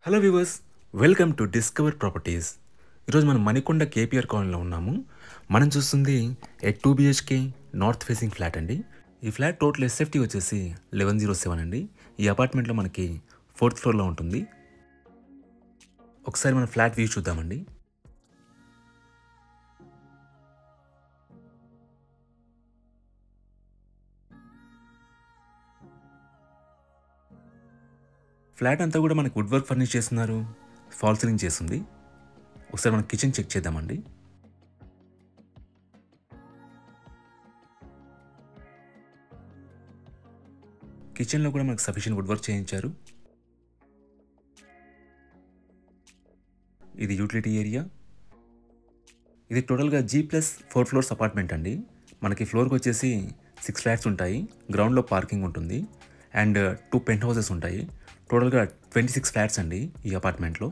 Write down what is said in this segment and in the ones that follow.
Hello viewers, welcome to discover properties. ఈరోజు మనం Manikonda KPR కాలనీలో ఉన్నాము. మనం చూస్తుంది ఏ 2 BHK నార్త్ ఫేసింగ్ ఫ్లాట్ అండి. ఈ ఫ్లాట్ టోటల్ ఎస్ఎఫ్టీ వచ్చేసి 1107 అండి. ఈ అపార్ట్మెంట్లో మనకి 4th ఫ్లోర్లో ఉంటుంది. ఒకసారి మన ఫ్లాట్ వ్యూ చూద్దామండి. ఫ్లాట్ అంతా కూడా మనకి వుడ్ వర్క్ ఫర్నిష్ చేస్తున్నారు, ఫాల్ సీలింగ్ చేస్తుంది. ఒకసారి మనం కిచెన్ చెక్ చేద్దామండి. కిచెన్లో కూడా మనకు సఫిషియెంట్ వుడ్ వర్క్ చేయించారు. ఇది యూటిలిటీ ఏరియా. ఇది టోటల్గా G+4 ఫ్లోర్స్ అపార్ట్మెంట్ అండి. మనకి ఫ్లోర్కి వచ్చేసి 6 ఫ్లాట్స్ ఉంటాయి. గ్రౌండ్లో పార్కింగ్ ఉంటుంది అండ్ 2 పెంట్ హౌసెస్ ఉంటాయి. టోటల్గా 26 ఫ్లాట్స్ అండి ఈ అపార్ట్మెంట్లో.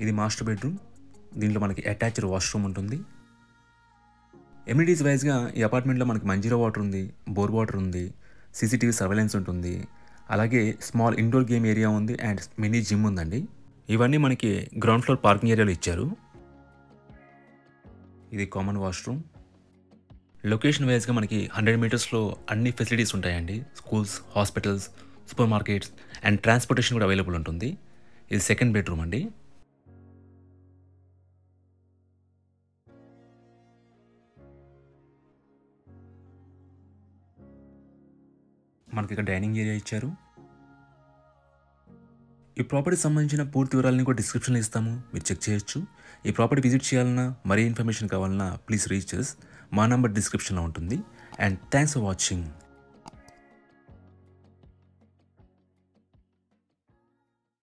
ఇది మాస్టర్ బెడ్రూమ్. దీంట్లో మనకి అటాచ్డ్ వాష్రూమ్ ఉంటుంది. ఎమ్యూనిటీస్ వైజ్గా ఈ అపార్ట్మెంట్లో మనకి మంజీరా వాటర్ ఉంది, బోర్ వాటర్ ఉంది, CCTV సర్వేలెన్స్ ఉంటుంది, అలాగే స్మాల్ ఇండోర్ గేమ్ ఏరియా ఉంది అండ్ మినీ జిమ్ ఉందండి. ఇవన్నీ మనకి గ్రౌండ్ ఫ్లోర్ పార్కింగ్ ఏరియాలో ఇచ్చారు. ఇది కామన్ వాష్రూమ్. లొకేషన్ వైజ్గా మనకి 100 మీటర్స్లో అన్ని ఫెసిలిటీస్ ఉంటాయండి. Schools, hospitals, super markets and transportation కూడా అవైలబుల్ ఉంటుంది. ఇది సెకండ్ బెడ్రూమ్ అండి. మనకి ఇక్కడ డైనింగ్ ఏరియా ఇచ్చారు. ఈ ప్రాపర్టీకి సంబంధించిన పూర్తి వివరాలని కూడా డిస్క్రిప్షన్లో ఇస్తాము, మీరు చెక్ చేయొచ్చు. ఈ ప్రాపర్టీ విజిట్ చేయాలన్నా, మరీ ఇన్ఫర్మేషన్ కావాలన్నా ప్లీజ్ రీచ్ us. మా నంబర్ డిస్క్రిప్షన్లో ఉంటుంది. And thanks for watching.